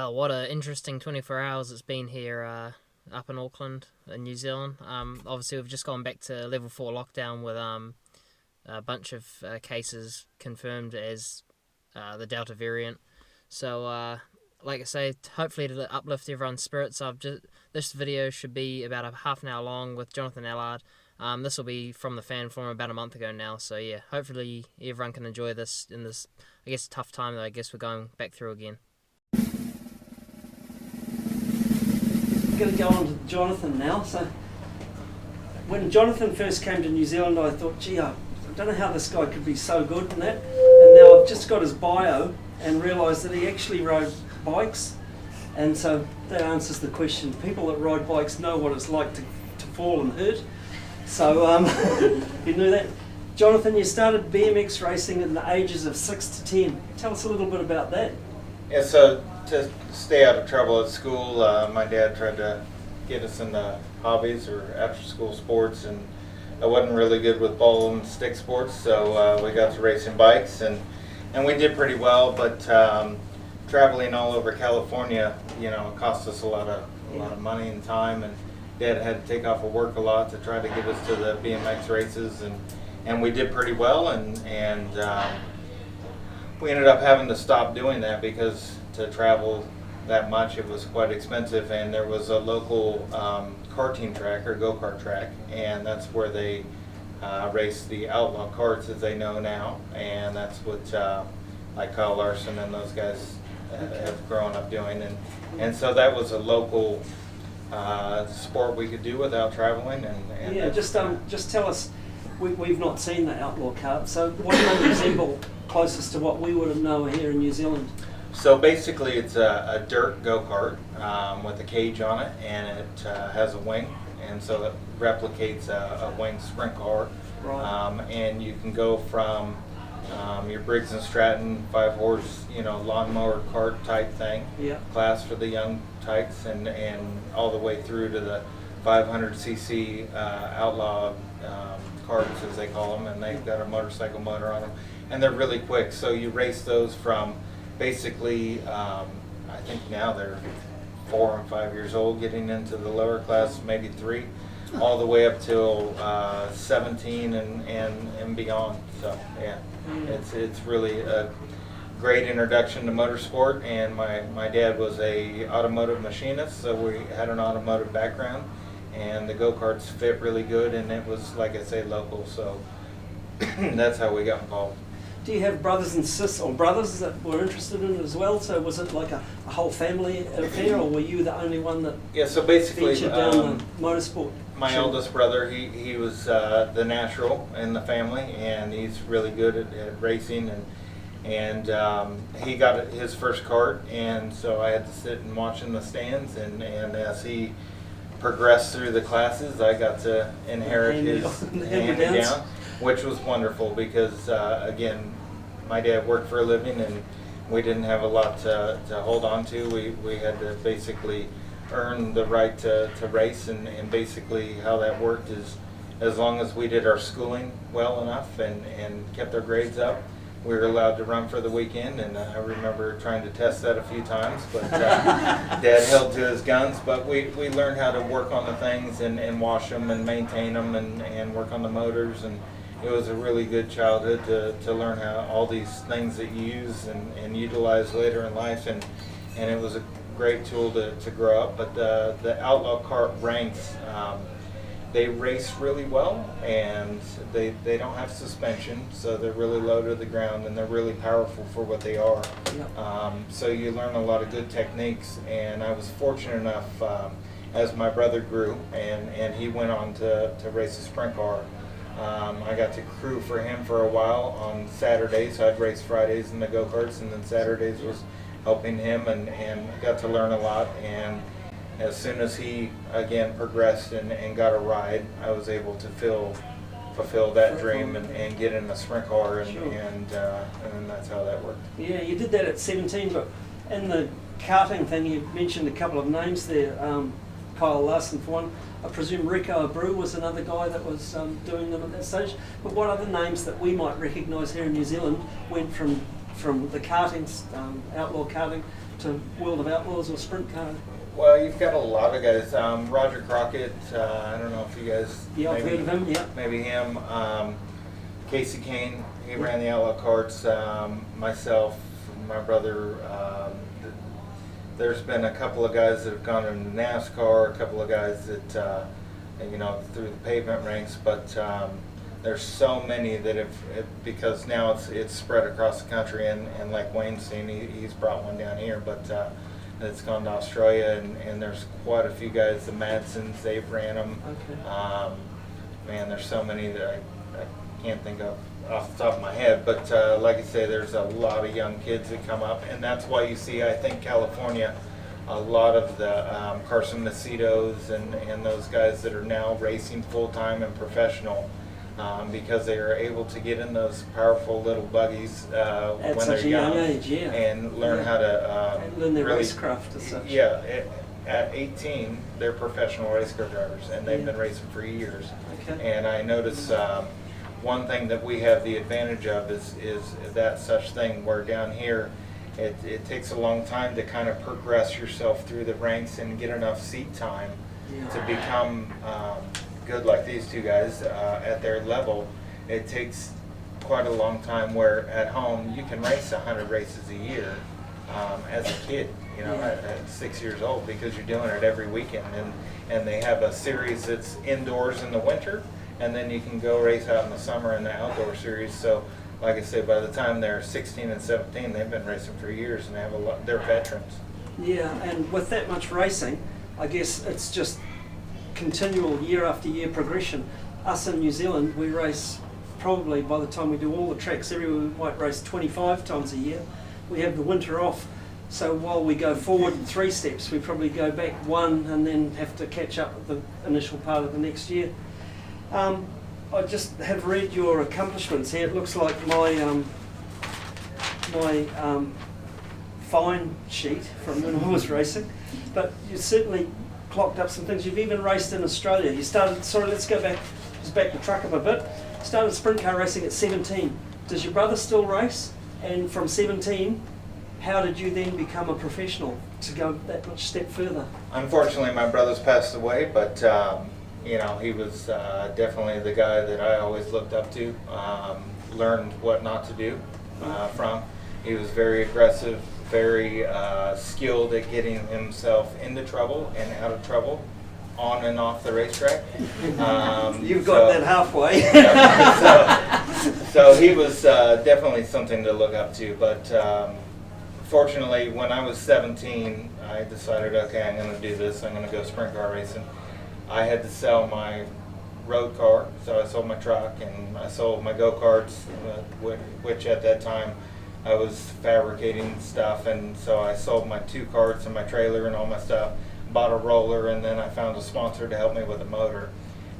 Wow, what an interesting 24 hours it's been here up in Auckland, in New Zealand. Obviously, we've just gone back to level 4 lockdown with a bunch of cases confirmed as the Delta variant. So, like I say, hopefully to uplift everyone's spirits, this video should be about a half an hour long with Jonathan Allard. This will be from the fan forum about a month ago now. So yeah, hopefully everyone can enjoy this in this, I guess, tough time that I guess we're going back through again. I'm going to go on to Jonathan now. So, when Jonathan first came to New Zealand, I thought, gee, I don't know how this guy could be so good and that. And now I've just got his bio and realised that he actually rode bikes. And so that answers the question. People that ride bikes know what it's like to fall and hurt. So you knew that. Jonathan, you started BMX racing at the ages of 6 to 10. Tell us a little bit about that. Yeah, so to stay out of trouble at school, my dad tried to get us into hobbies or after-school sports, and I wasn't really good with ball and stick sports, so we got to racing bikes, and we did pretty well. But traveling all over California, you know, it cost us a lot of money and time, and Dad had to take off of work a lot to try to get us to the BMX races, and we did pretty well, and we ended up having to stop doing that because to travel that much it was quite expensive, and there was a local karting track or go-kart track, and that's where they race the outlaw karts as they know now, and that's what like Kyle Larson and those guys have grown up doing, and so that was a local sport we could do without traveling. And yeah, just tell us, we've not seen the outlaw kart, so what do they resemble closest to what we would know here in New Zealand? So basically it's a dirt go-kart with a cage on it, and it has a wing, and so it replicates a winged sprint car. Right. And you can go from your Briggs and Stratton 5-horse, you know, lawnmower cart type thing, yeah, class for the young tykes, and all the way through to the 500cc outlaw carts, as they call them, and they've got a motorcycle motor on them, and they're really quick. So you race those from basically, I think now they're 4 and 5 years old, getting into the lower class, maybe 3, all the way up till 17 and beyond. So yeah, it's really a great introduction to motorsport, and my dad was a automotive machinist, so we had an automotive background, and the go-karts fit really good, and it was, like I say, local, so that's how we got involved. Do you have brothers and sisters, or brothers that were interested in it as well? So was it like a whole family affair, or were you the only one that so basically featured down the motorsport? My eldest brother, he was the natural in the family, and he's really good at racing, and he got his first kart, and so I had to sit and watch in the stands, and as he progressed through the classes, I got to inherit his hand-me-down, which was wonderful because, again, my dad worked for a living, and we didn't have a lot to hold on to. We had to basically earn the right to race, and basically how that worked is as long as we did our schooling well enough and kept our grades up, we were allowed to run for the weekend. And I remember trying to test that a few times, but Dad held to his guns. But we learned how to work on the things and wash them and maintain them and work on the motors, and it was a really good childhood to learn how all these things that you use and utilize later in life, and it was a great tool to grow up. But the outlaw kart ranks, they race really well, and they don't have suspension, so they're really low to the ground, and they're really powerful for what they are. Yep. So you learn a lot of good techniques, and I was fortunate enough as my brother grew and he went on to race a sprint car. I got to crew for him for a while on Saturdays, so I'd race Fridays in the go-karts, and then Saturdays was helping him, and got to learn a lot. And as soon as he again progressed and got a ride, I was able to fulfill that dream and get in a sprint car, and that's how that worked. Yeah, you did that at 17, but in the karting thing you mentioned a couple of names there, Kyle Larson for one. I presume Rico Abreu was another guy that was doing them at that stage. But what other names that we might recognise here in New Zealand went from the karting, outlaw karting, to World of Outlaws or Sprint Car? Well, you've got a lot of guys. Roger Crockett, I don't know if you guys... Yeah, I've heard of him, yeah. Maybe him. Casey Kane, he ran the Outlaw karts. Myself, my brother. There's been a couple of guys that have gone into NASCAR, a couple of guys that, you know, through the pavement ranks, but there's so many that have, because now it's spread across the country, and like Wayne's seen, he's brought one down here, but it's gone to Australia, and there's quite a few guys, the Madsons, they've ran them. Okay. Man, there's so many that I can't think of off the top of my head, but like I say, there's a lot of young kids that come up, and that's why you see, I think, California, a lot of the Carson Macedos and those guys that are now racing full-time and professional, because they are able to get in those powerful little buggies At when such they're a young young age, yeah. and learn how to And learn their really, racecraft as such. Yeah, at 18, they're professional race car drivers, and they've Yeah. been racing for years. Okay. And I notice one thing that we have the advantage of is that such thing where down here it takes a long time to kind of progress yourself through the ranks and get enough seat time to become good like these two guys at their level. It takes quite a long time, where at home you can race 100 races a year as a kid, you know, at 6 years old, because you're doing it every weekend, and they have a series that's indoors in the winter, and then you can go race out in the summer in the outdoor series. So like I say, by the time they're 16 and 17, they've been racing for years, and they have a lot, they're veterans. Yeah, and with that much racing, I guess it's just continual year after year progression. Us in New Zealand, we race probably, by the time we do all the tracks everywhere, we might race 25 times a year. We have the winter off, so while we go forward 3 steps, we probably go back 1 and then have to catch up with the initial part of the next year. I just have read your accomplishments here. It looks like my fine sheet from when I was racing, but you certainly clocked up some things. You've even raced in Australia. You started, sorry, let's go back, just back the truck up a bit. Started sprint car racing at 17. Does your brother still race? And from 17, how did you then become a professional to go that much step further? Unfortunately, my brother's passed away, but you know, he was definitely the guy that I always looked up to, learned what not to do from. He was very aggressive, very skilled at getting himself into trouble and out of trouble, on and off the racetrack. You've got that halfway. So he was definitely something to look up to, but fortunately, when I was 17, I decided, okay, I'm going to do this. I'm going to go sprint car racing. I had to sell my road car, so I sold my truck, and I sold my go-karts, which at that time I was fabricating stuff, and so I sold my 2 carts and my trailer and all my stuff, bought a roller, and then I found a sponsor to help me with a motor,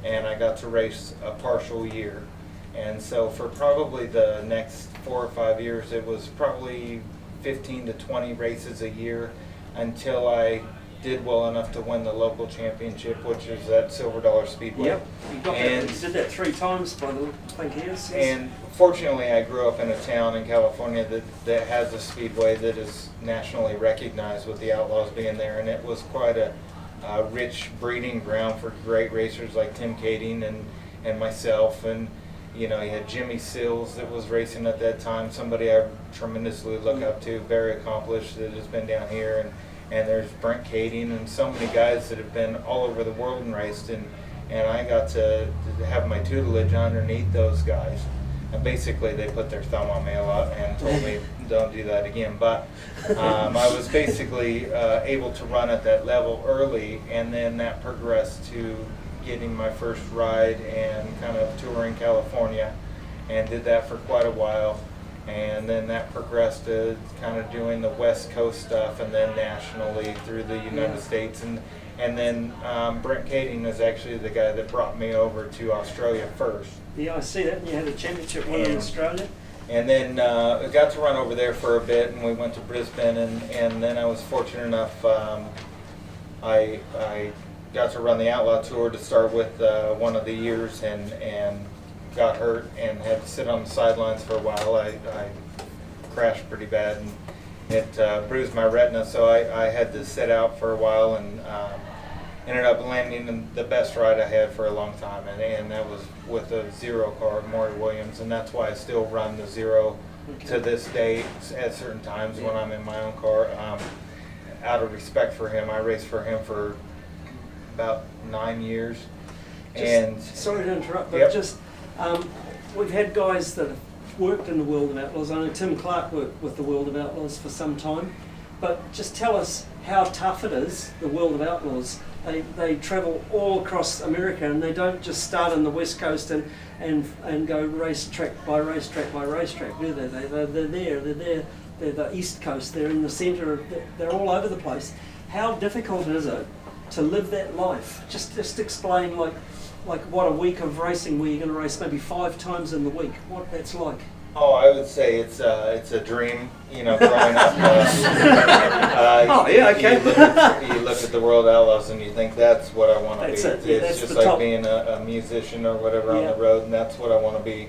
and I got to race a partial year. And so for probably the next 4 or 5 years, it was probably 15 to 20 races a year until I did well enough to win the local championship, which is at Silver Dollar Speedway. Yep, you got that. You did that 3 times by the think years. And fortunately, I grew up in a town in California that has a speedway that is nationally recognized, with the Outlaws being there, and it was quite a rich breeding ground for great racers like Tim Kading and myself, and you know, you had Jimmy Sills that was racing at that time, somebody I tremendously look up to, very accomplished, that has been down here, and there's Brent Kading and so many guys that have been all over the world and raced, and I got to have my tutelage underneath those guys. And basically they put their thumb on me a lot and told me don't do that again. But I was basically able to run at that level early, and then that progressed to getting my first ride and kind of touring California, and did that for quite a while. And then that progressed to kind of doing the West Coast stuff, and then nationally through the United States. And then Brent Kading is actually the guy that brought me over to Australia first. Yeah, I see that. You had a championship win in Australia. And then I got to run over there for a bit, and we went to Brisbane, and then I was fortunate enough, I got to run the Outlaw Tour to start with one of the years, and got hurt and had to sit on the sidelines for a while. I crashed pretty bad it bruised my retina, so I had to sit out for a while, and ended up landing in the best ride I had for a long time, and that was with a zero car, Maury Williams, and that's why I still run the zero to this day at certain times when I'm in my own car. Out of respect for him, I raced for him for about 9 years. Sorry to interrupt, but Yep. we've had guys that have worked in the World of Outlaws. I know Tim Clark worked with the World of Outlaws for some time, but just tell us how tough it is, the World of Outlaws. They travel all across America, and they don't just start on the West Coast and go racetrack by racetrack by racetrack, do they? They're there. They're the East Coast. They're in the centre. They're all over the place. How difficult is it to live that life? Just explain like what a week of racing where you're going to race maybe 5 times in the week. What that's like. Oh, I would say it's a dream, growing up. Oh, yeah, okay. You look at the World Outlaws and you think that's what I want to be. That's it. Yeah, it's that's just the like top. being a musician or whatever on Yeah. the road, and that's what I want to be.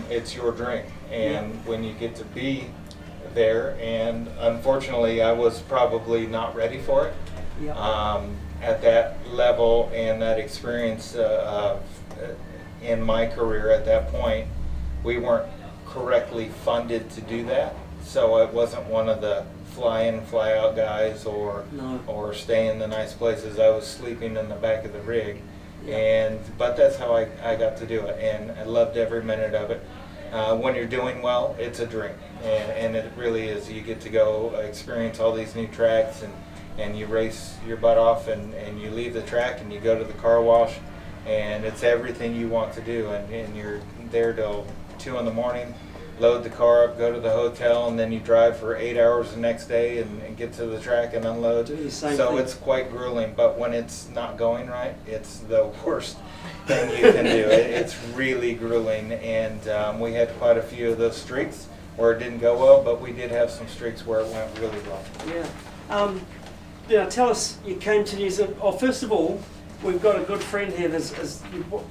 It's your dream, and when you get to be there, and unfortunately I was probably not ready for it. Yeah. At that level and that experience in my career at that point, we weren't correctly funded to do that, so I wasn't one of the fly in, fly out guys or stay in the nice places. I was sleeping in the back of the rig, but that's how I got to do it, and I loved every minute of it. When you're doing well, it's a dream, and it really is. You get to go experience all these new tracks, and you race your butt off, and you leave the track and you go to the car wash, and it's everything you want to do, and you're there till 2 in the morning, load the car up, go to the hotel, and then you drive for 8 hours the next day and get to the track and unload. Do the same so thing. It's quite grueling, but when it's not going right, it's the worst thing you can do. It's really grueling, and we had quite a few of those streaks where it didn't go well, but we did have some streaks where it went really well. Yeah. Tell us, you came to New Zealand. Oh, first of all, we've got a good friend here. There's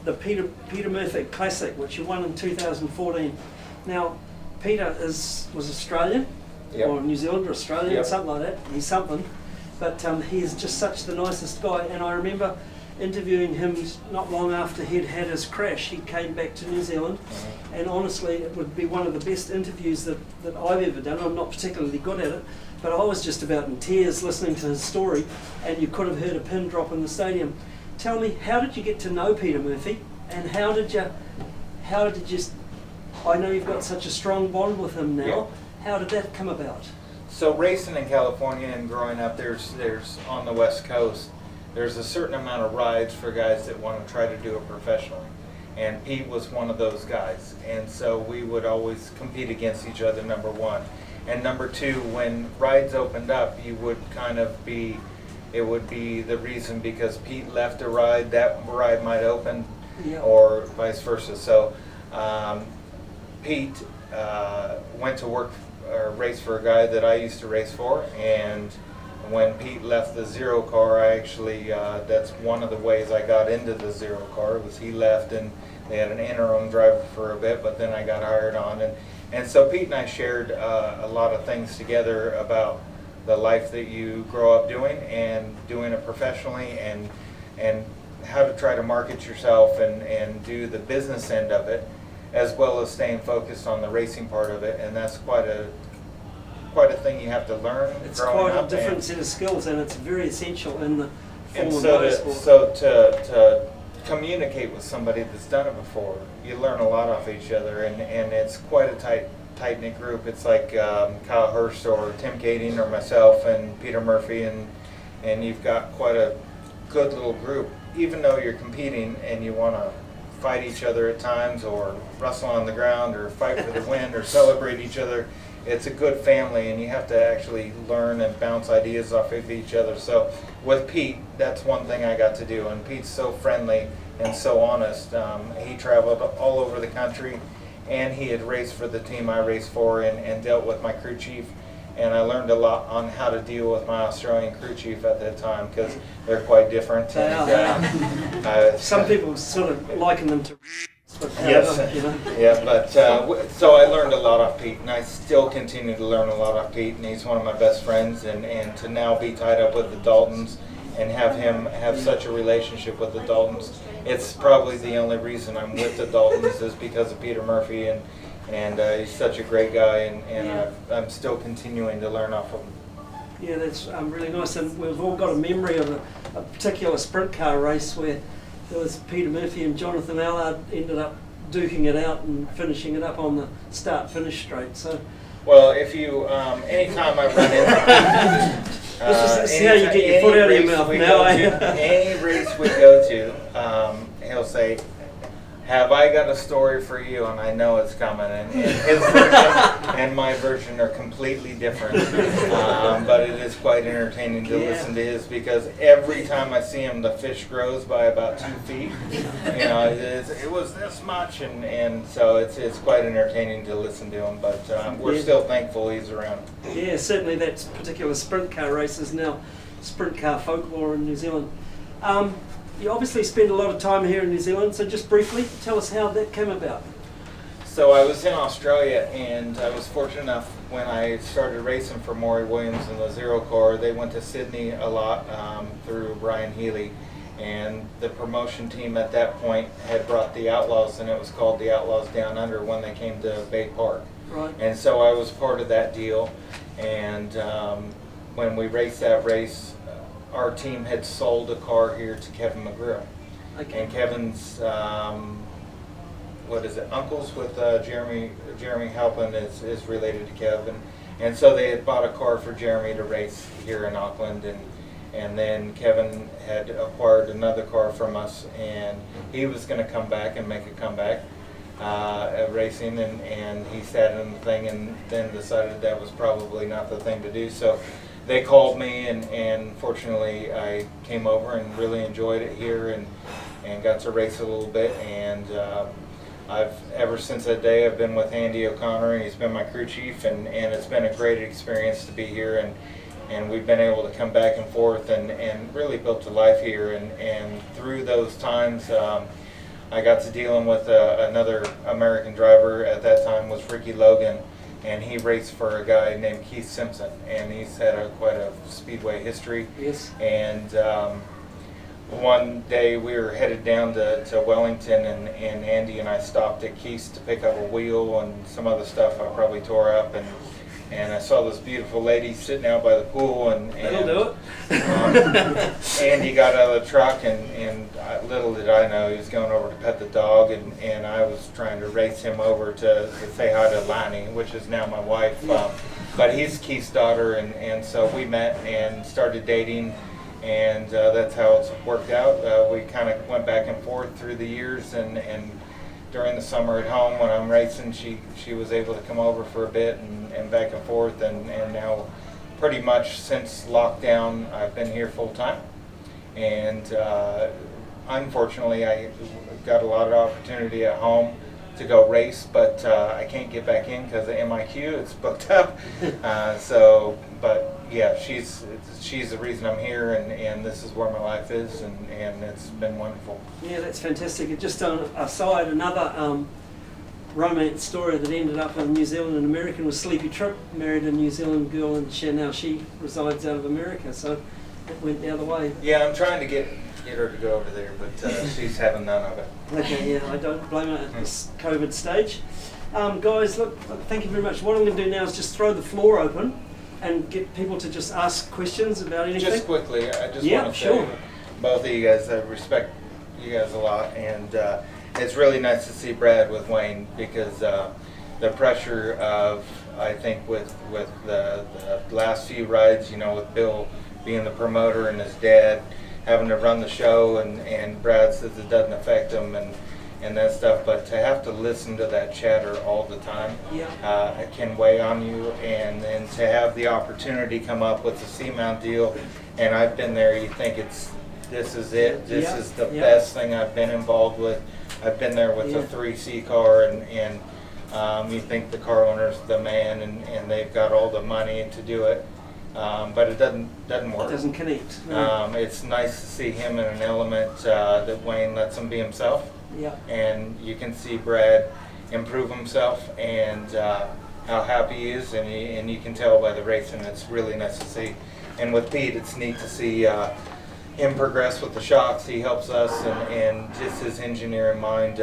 the Peter Murphy Classic, which you won in 2014. Now, Peter was Australian, or New Zealand or Australian, something like that. He's something, but he's just such the nicest guy. And I remember interviewing him not long after he'd had his crash. He came back to New Zealand, and honestly, it would be one of the best interviews that I've ever done. I'm not particularly good at it, but I was just about in tears listening to his story, and you could have heard a pin drop in the stadium. Tell me, how did you get to know Peter Murphy, and how did you? I know you've got such a strong bond with him now. Yeah. How did that come about? So racing in California and growing up, there's on the West Coast, there's a certain amount of rides for guys that want to try to do it professionally. And Pete was one of those guys. And so we would always compete against each other, number one. And number two, when rides opened up, it would be the reason because Pete left a ride, that ride might open, or vice versa. So Pete went to work or race for a guy that I used to race for, and when Pete left the zero car, I actually, that's one of the ways I got into the zero car, was he left and they had an interim driver for a bit, but then I got hired on. And so Pete and I shared a lot of things together about the life that you grow up doing and doing it professionally, and how to try to market yourself and do the business end of it, as well as staying focused on the racing part of it. And that's quite a thing you have to learn. It's quite a different set of skills, and it's very essential in the form of motorsport. So to communicate with somebody that's done it before, you learn a lot off each other, and it's quite a tight-knit group. It's like Kyle Hurst or Tim Kading or myself and Peter Murphy, and you've got quite a good little group. Even though you're competing and you want to fight each other at times, or wrestle on the ground, or fight for the win, or celebrate each other, it's a good family, and you have to actually learn and bounce ideas off of each other. So with Pete, that's one thing I got to do, and Pete's so friendly and so honest. He traveled all over the country, and he had raced for the team I raced for, and dealt with my crew chief, and I learned a lot on how to deal with my Australian crew chief at that time, because they're quite different. They are. Some people sort of liken them to But, Yes, you know. yeah, but so I learned a lot off Pete, and I still continue to learn a lot off Pete, and he's one of my best friends, and to now be tied up with the Daltons and have him have such a relationship with the Daltons, it's probably the only reason I'm with the Daltons is because of Peter Murphy, and he's such a great guy, and I'm still continuing to learn off of him. Yeah, that's really nice, and we've all got a memory of a particular sprint car race where there was Peter Murphy and Jonathan Allard ended up duking it out and finishing it up on the start-finish straight. So, well, if you anytime I run into this is how you get your foot out of your mouth now. Any race we go to, he'll say, "Have I got a story for you?" And I know it's coming. And his version and my version are completely different. But it is quite entertaining to listen to his, because every time I see him, the fish grows by about 2 feet. You know, it was this much, and so it's quite entertaining to listen to him. But we're still thankful he's around. Yeah, certainly that particular sprint car race is now sprint car folklore in New Zealand. You obviously spend a lot of time here in New Zealand, so just briefly tell us how that came about. So I was in Australia, and I was fortunate enough when I started racing for Maury Williams in the Zero car. They went to Sydney a lot through Brian Healy, and the promotion team at that point had brought the Outlaws, and it was called the Outlaws Down Under when they came to Bay Park. Right. And so I was part of that deal, and when we raced that race, our team had sold a car here to Kevin McGrill. Okay. And Kevin's, uncles with Jeremy Halpin is related to Kevin. And so they had bought a car for Jeremy to race here in Auckland, and then Kevin had acquired another car from us, and he was going to come back and make a comeback at racing, and he sat in the thing and then decided that was probably not the thing to do. So they called me, and fortunately I came over and really enjoyed it here, and got to race a little bit, and ever since that day I've been with Andy O'Connor, and he's been my crew chief, and it's been a great experience to be here, and we've been able to come back and forth and really built a life here, and through those times I got to dealing with another American driver at that time was Ricky Logan, and he raced for a guy named Keith Simpson, and he's had quite a speedway history. Yes. And one day we were headed down to Wellington, and Andy and I stopped at Keith's to pick up a wheel and some other stuff I probably tore up, and I saw this beautiful lady sitting out by the pool, and That'll do it. Andy got out of the truck, and little did I know he was going over to pet the dog, and I was trying to race him over to say hi to Lonnie, which is now my wife. But he's Keith's daughter, and so we met and started dating, and that's how it's worked out. We kind of went back and forth through the years, and during the summer at home when I'm racing, she was able to come over for a bit, and back and forth, and now pretty much since lockdown I've been here full time, and unfortunately I got a lot of opportunity at home to go race, but I can't get back in because of MIQ, it's booked up. But yeah, she's the reason I'm here, and this is where my life is, and it's been wonderful. Yeah, that's fantastic. Just on aside, another romance story that ended up in New Zealand and American was Sleepy Tripp married a New Zealand girl, and now she resides out of America, so it went the other way. Yeah, I'm trying to get her to go over there, but she's having none of it. Okay, yeah, I don't blame her at this COVID stage. Guys, look, thank you very much. What I'm going to do now is just throw the floor open and get people to just ask questions about anything. Just quickly, I just Yeah, want to sure. say, both of you guys, I respect you guys a lot, and it's really nice to see Brad with Wayne, because the pressure of, I think, with the last few rides, you know, with Bill being the promoter and his dad having to run the show, and Brad says it doesn't affect him, and that stuff, but to have to listen to that chatter all the time, it can weigh on you, and to have the opportunity come up with a C-mount deal, and I've been there, you think this is it, this is the best thing I've been involved with. I've been there with a 3C car, and you think the car owner's the man, and they've got all the money to do it, but it doesn't work. It doesn't connect. No. It's nice to see him in an element that Wayne lets him be himself, Yeah. and you can see Brad improve himself and how happy he is, and you can tell by the racing. It's really nice to see. And with Pete, it's neat to see him progress with the shocks. He helps us, and just his engineering mind.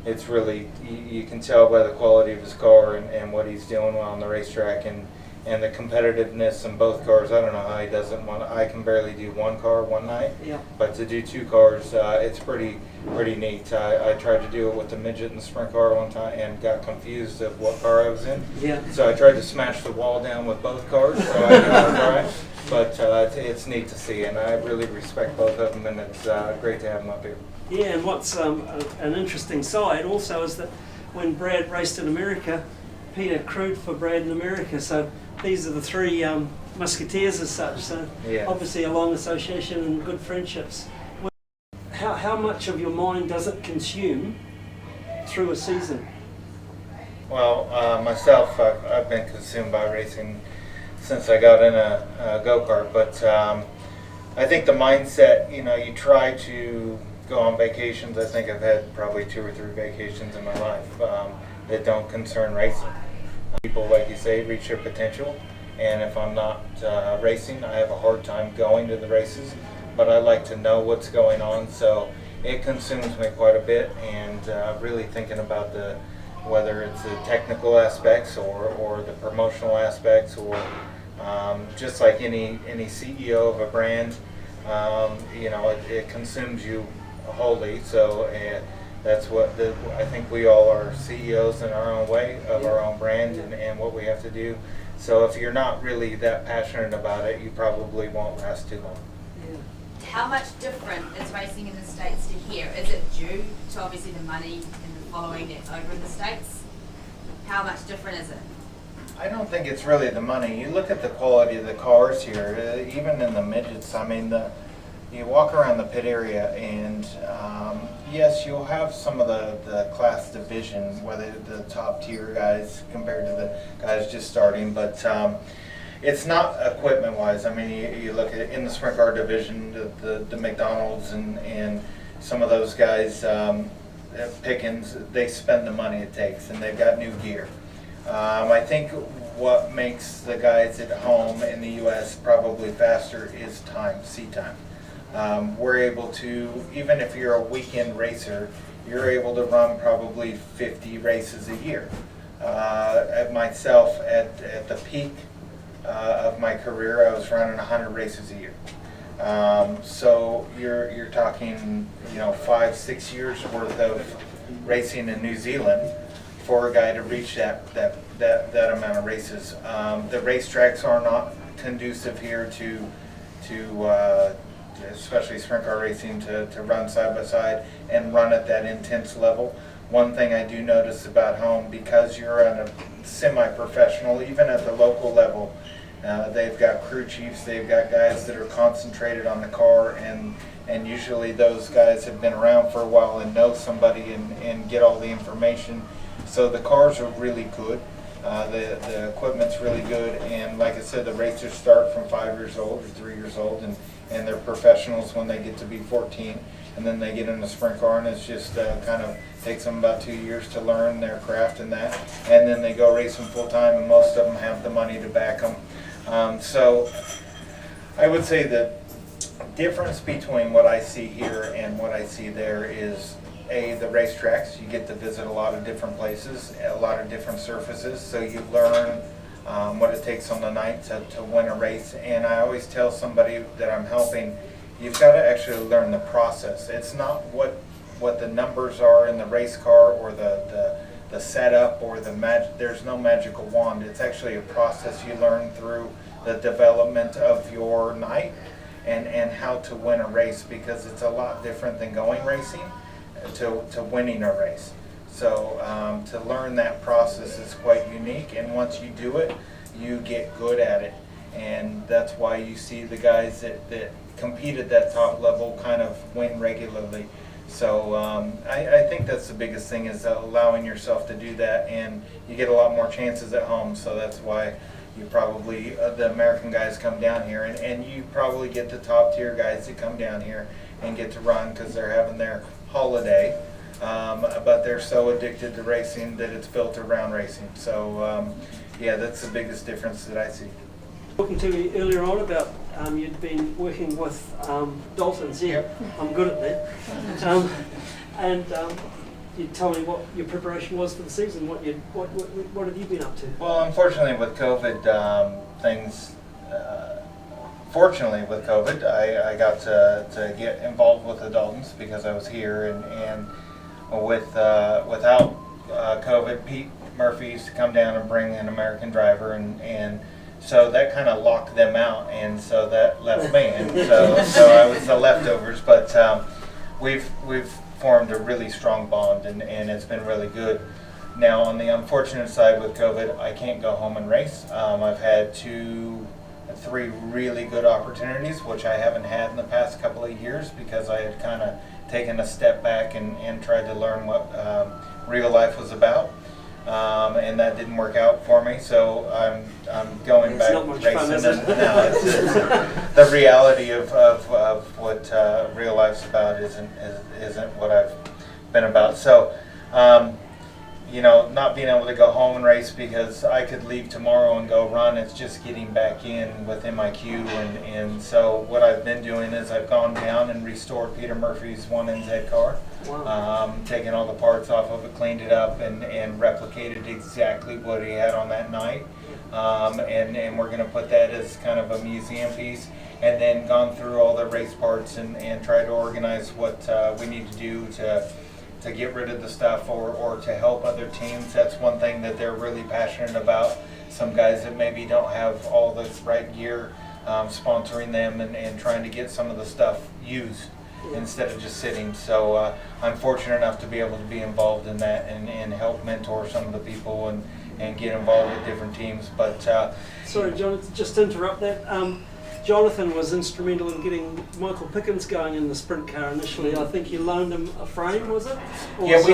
It's really, you can tell by the quality of his car and what he's doing on the racetrack, and the competitiveness in both cars. I don't know how he does it. I can barely do one car one night, Yeah. but to do two cars, it's pretty neat. I tried to do it with the midget and the sprint car one time and got confused of what car I was in. Yeah. So I tried to smash the wall down with both cars so I could try. But it's neat to see, and I really respect both of them, and it's great to have them up here. Yeah, and what's an interesting side also is that when Brad raced in America, Peter crewed for Brad in America. So these are the three musketeers as such. So Yeah. obviously a long association and good friendships. How much of your mind does it consume through a season? Well, myself, I've been consumed by racing since I got in a go-kart, but I think the mindset, you try to go on vacations. I think I've had probably 2 or 3 vacations in my life that don't concern racing. People, like you say, reach their potential, and if I'm not racing, I have a hard time going to the races, but I like to know what's going on, so it consumes me quite a bit, and really thinking about whether it's the technical aspects or the promotional aspects, or just like any CEO of a brand, it consumes you wholly. So that's what I think we all are CEOs in our own way of our own brand and what we have to do. So if you're not really that passionate about it, you probably won't last too long. How much different is racing in the States to here? Is it due to obviously the money and the following that's over in the States? How much different is it? I don't think it's really the money. You look at the quality of the cars here, even in the midgets. I mean, you walk around the pit area, and yes, you'll have some of the class division, whether the top tier guys compared to the guys just starting, but it's not equipment wise. I mean, you look at in the sprint car division, the McDonald's and some of those guys, Pickens, they spend the money it takes, and they've got new gear. I think what makes the guys at home in the U.S. probably faster is time, seat time. We're able to, even if you're a weekend racer, you're able to run probably 50 races a year. Myself, at the peak of my career, I was running 100 races a year. So you're talking, 5-6 years worth of racing in New Zealand for a guy to reach that amount of races. The racetracks are not conducive here to especially sprint car racing, to run side by side and run at that intense level. One thing I do notice about home, because you're on a semi-professional, even at the local level, they've got crew chiefs, they've got guys that are concentrated on the car, and usually those guys have been around for a while and know somebody and get all the information. So the cars are really good. The equipment's really good, and like I said, the racers start from 5 years old or 3 years old, and they're professionals when they get to be 14, and then they get in a sprint car, and it's just kind of takes them about 2 years to learn their craft and that, and then they go racing full time, and most of them have the money to back them. So I would say the difference between what I see here and what I see there is the racetracks. You get to visit a lot of different places, a lot of different surfaces, so you learn what it takes on the night to win a race. And I always tell somebody that I'm helping, you've got to actually learn the process. It's not what the numbers are in the race car or the setup or the magic. There's no magical wand. It's actually a process you learn through the development of your night and how to win a race, because it's a lot different than going racing to winning a race. So to learn that process is quite unique, and once you do it, you get good at it. And that's why you see the guys that compete at that top level kind of win regularly. So I think that's the biggest thing, is allowing yourself to do that, and you get a lot more chances at home. So that's why you probably, the American guys come down here, and you probably get the top tier guys that come down here and get to run because they're having their holiday. But they're so addicted to racing that it's built around racing. So yeah, that's the biggest difference that I see. Talking to me earlier on about you'd been working with dolphins. Yeah, Yep. I'm good at that. And you told me what your preparation was for the season. What have you been up to? Well, unfortunately with COVID, things. Fortunately with COVID, I got to get involved with the Daltons because I was here, and without COVID, Pete Murphy used to come down and bring an American driver, and so that kind of locked them out, and so that left me, and so I was the leftovers. But we've formed a really strong bond, and it's been really good. Now, on the unfortunate side with COVID, I can't go home and race. I've had 3 really good opportunities, which I haven't had in the past couple of years because I had kind of taken a step back and tried to learn what real life was about. And that didn't work out for me, so I'm going back racing. No, it's the reality of what real life's about isn't what I've been about. So, you know, not being able to go home and race because I could leave tomorrow and go run. It's just getting back in with MIQ, and so what I've been doing is I've gone down and restored Peter Murphy's 1NZ car. Wow. Taken all the parts off of it, cleaned it up, and replicated exactly what he had on that night. And we're going to put that as kind of a museum piece, and then gone through all the race parts and tried to organize what we need to do to get rid of the stuff or to help other teams. That's one thing that they're really passionate about. Some guys that maybe don't have all the right gear, sponsoring them and trying to get some of the stuff used instead of just sitting. So I'm fortunate enough to be able to be involved in that and help mentor some of the people and get involved with different teams. But sorry, Jonathan, just to interrupt that. Jonathan was instrumental in getting Michael Pickens going in the sprint car initially. I think you loaned him a frame, was it? Or yeah,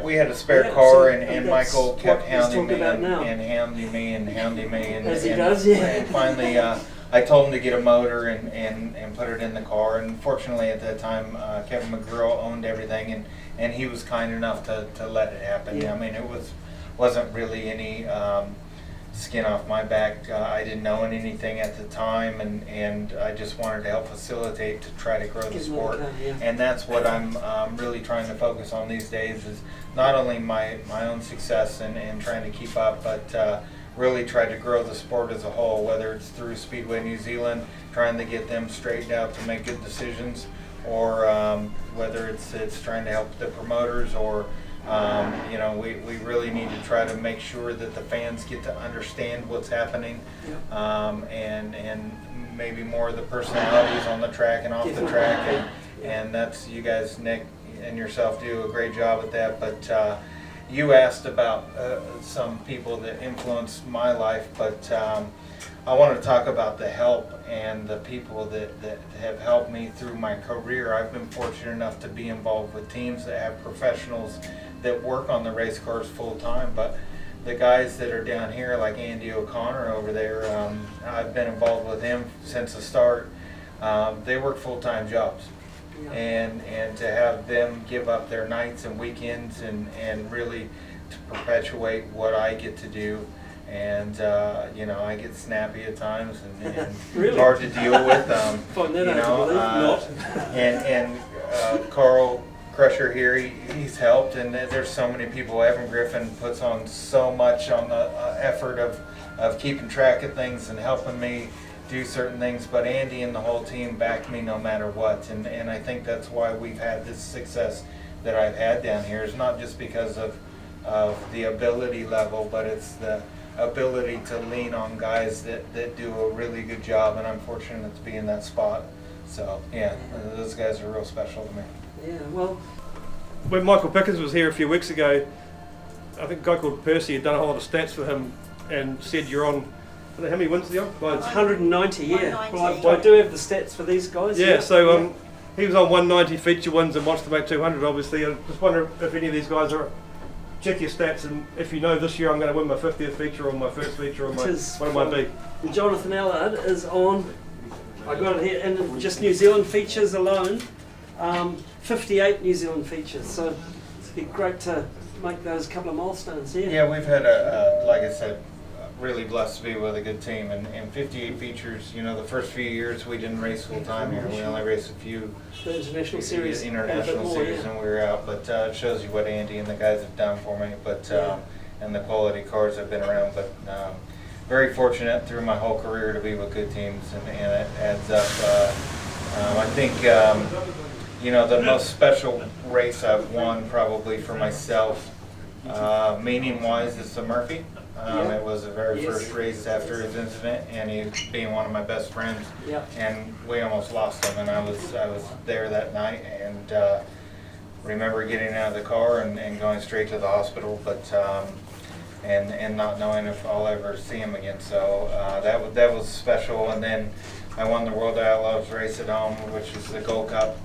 we had a spare car, so and Michael kept hounding me and hounding me and as he does, yeah. And finally, I told him to get a motor and put it in the car. And fortunately, at that time, Kevin McGrill owned everything, and he was kind enough to let it happen. Yeah. I mean, wasn't really any skin off my back. I didn't know anything at the time, and I just wanted to help facilitate to try to grow the sport. And that's what I'm really trying to focus on these days, is not only my own success and trying to keep up, but really try to grow the sport as a whole, whether it's through Speedway New Zealand, trying to get them straightened out to make good decisions, or whether it's trying to help the promoters, or you know, we really need to try to make sure that the fans get to understand what's happening, and maybe more of the personalities on the track and off the track, and that's, you guys, Nick and yourself, do a great job at that. But you asked about some people that influenced my life, but I want to talk about the help and the people that have helped me through my career. I've been fortunate enough to be involved with teams that have professionals that work on the race cars full time, but the guys that are down here, like Andy O'Connor over there, I've been involved with him since the start. They work full-time jobs. And to have them give up their nights and weekends and really to perpetuate what I get to do. And you know, I get snappy at times and really? Hard to deal with. Find that you know, not. And Carl Crusher here, he's helped, and there's so many people. Evan Griffin puts on so much on the effort of keeping track of things and helping me do certain things, but Andy and the whole team back me no matter what, and I think that's why we've had this success that I've had down here. It's not just because of the ability level, but it's the ability to lean on guys that do a really good job, and I'm fortunate to be in that spot. So yeah, those guys are real special to me. Yeah, well, when Michael Pickens was here a few weeks ago, I think a guy called Percy had done a whole lot of stats for him and said you're on, I don't know how many wins are you on? 190, yeah. 190. Well, I do have the stats for these guys. Yeah, so he was on 190 feature wins and wants to make 200, obviously. I just wonder if any of these guys are check your stats, and if you know this year I'm going to win my 50th feature or my first feature or what it might be. Jonathan Allard is on, I got it here, in just New Zealand features alone, 58 New Zealand features. So it'd be great to make those couple of milestones here. Yeah, we've had like I said, really blessed to be with a good team, and 58 features. You know, the first few years we didn't race full time here. We only raced a few The international series, international series, and we were out. But it shows you what Andy and the guys have done for me. But and the quality cars have been around. But very fortunate through my whole career to be with good teams, and it adds up. I think you know, the most special race I've won probably for myself, meaning wise, is the Murphy. It was the very first race after his incident, and he being one of my best friends, and we almost lost him. And I was there that night, and remember getting out of the car and going straight to the hospital, but and not knowing if I'll ever see him again. So that was special. And then I won the World Outlaws race at home, which is the Gold Cup.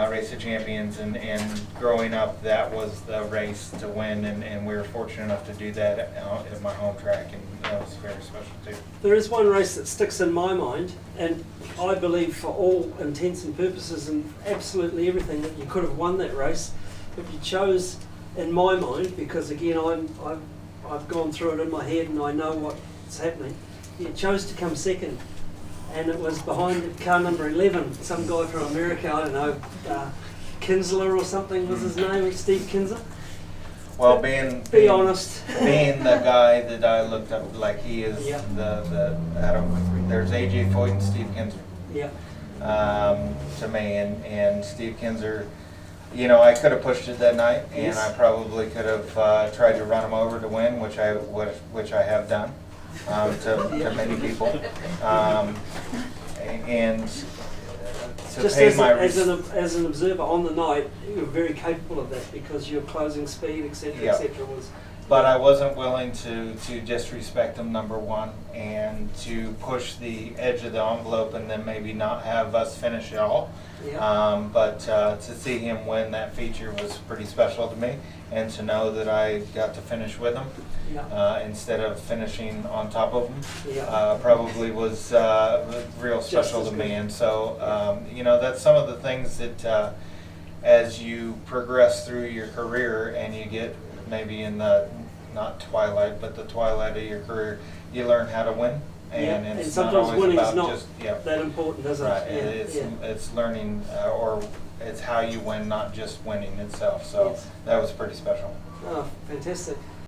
Race of Champions, and growing up, that was the race to win, and we were fortunate enough to do that at my home track, and that was very special too. There is one race that sticks in my mind, and I believe for all intents and purposes and absolutely everything that you could have won that race, but you chose, in my mind, because again I've gone through it in my head and I know what's happening, you chose to come second. And it was behind car number 11, some guy from America, I don't know, Kinsler or something was his name, Steve Kinsler. Well, be honest. Being the guy that I looked up, like he is there's AJ Foyt and Steve Kinsler. To me, and Steve Kinsler, you know, I could have pushed it that night, and I probably could have tried to run him over to win, which I have done. To many people, and to just pay as an observer on the night, you were very capable of that because your closing speed, etc., etc., was. But I wasn't willing to disrespect him, number one, and to push the edge of the envelope and then maybe not have us finish it all. But to see him win that feature was pretty special to me, and to know that I got to finish with him instead of finishing on top of him probably was real special to me. And so, you know, that's some of the things that as you progress through your career and you get maybe in the, not twilight, but the twilight of your career, you learn how to win. And it's sometimes not winning is about not that important, is it? Right. It's learning, or it's how you win, not just winning itself. So that was pretty special. Oh, fantastic.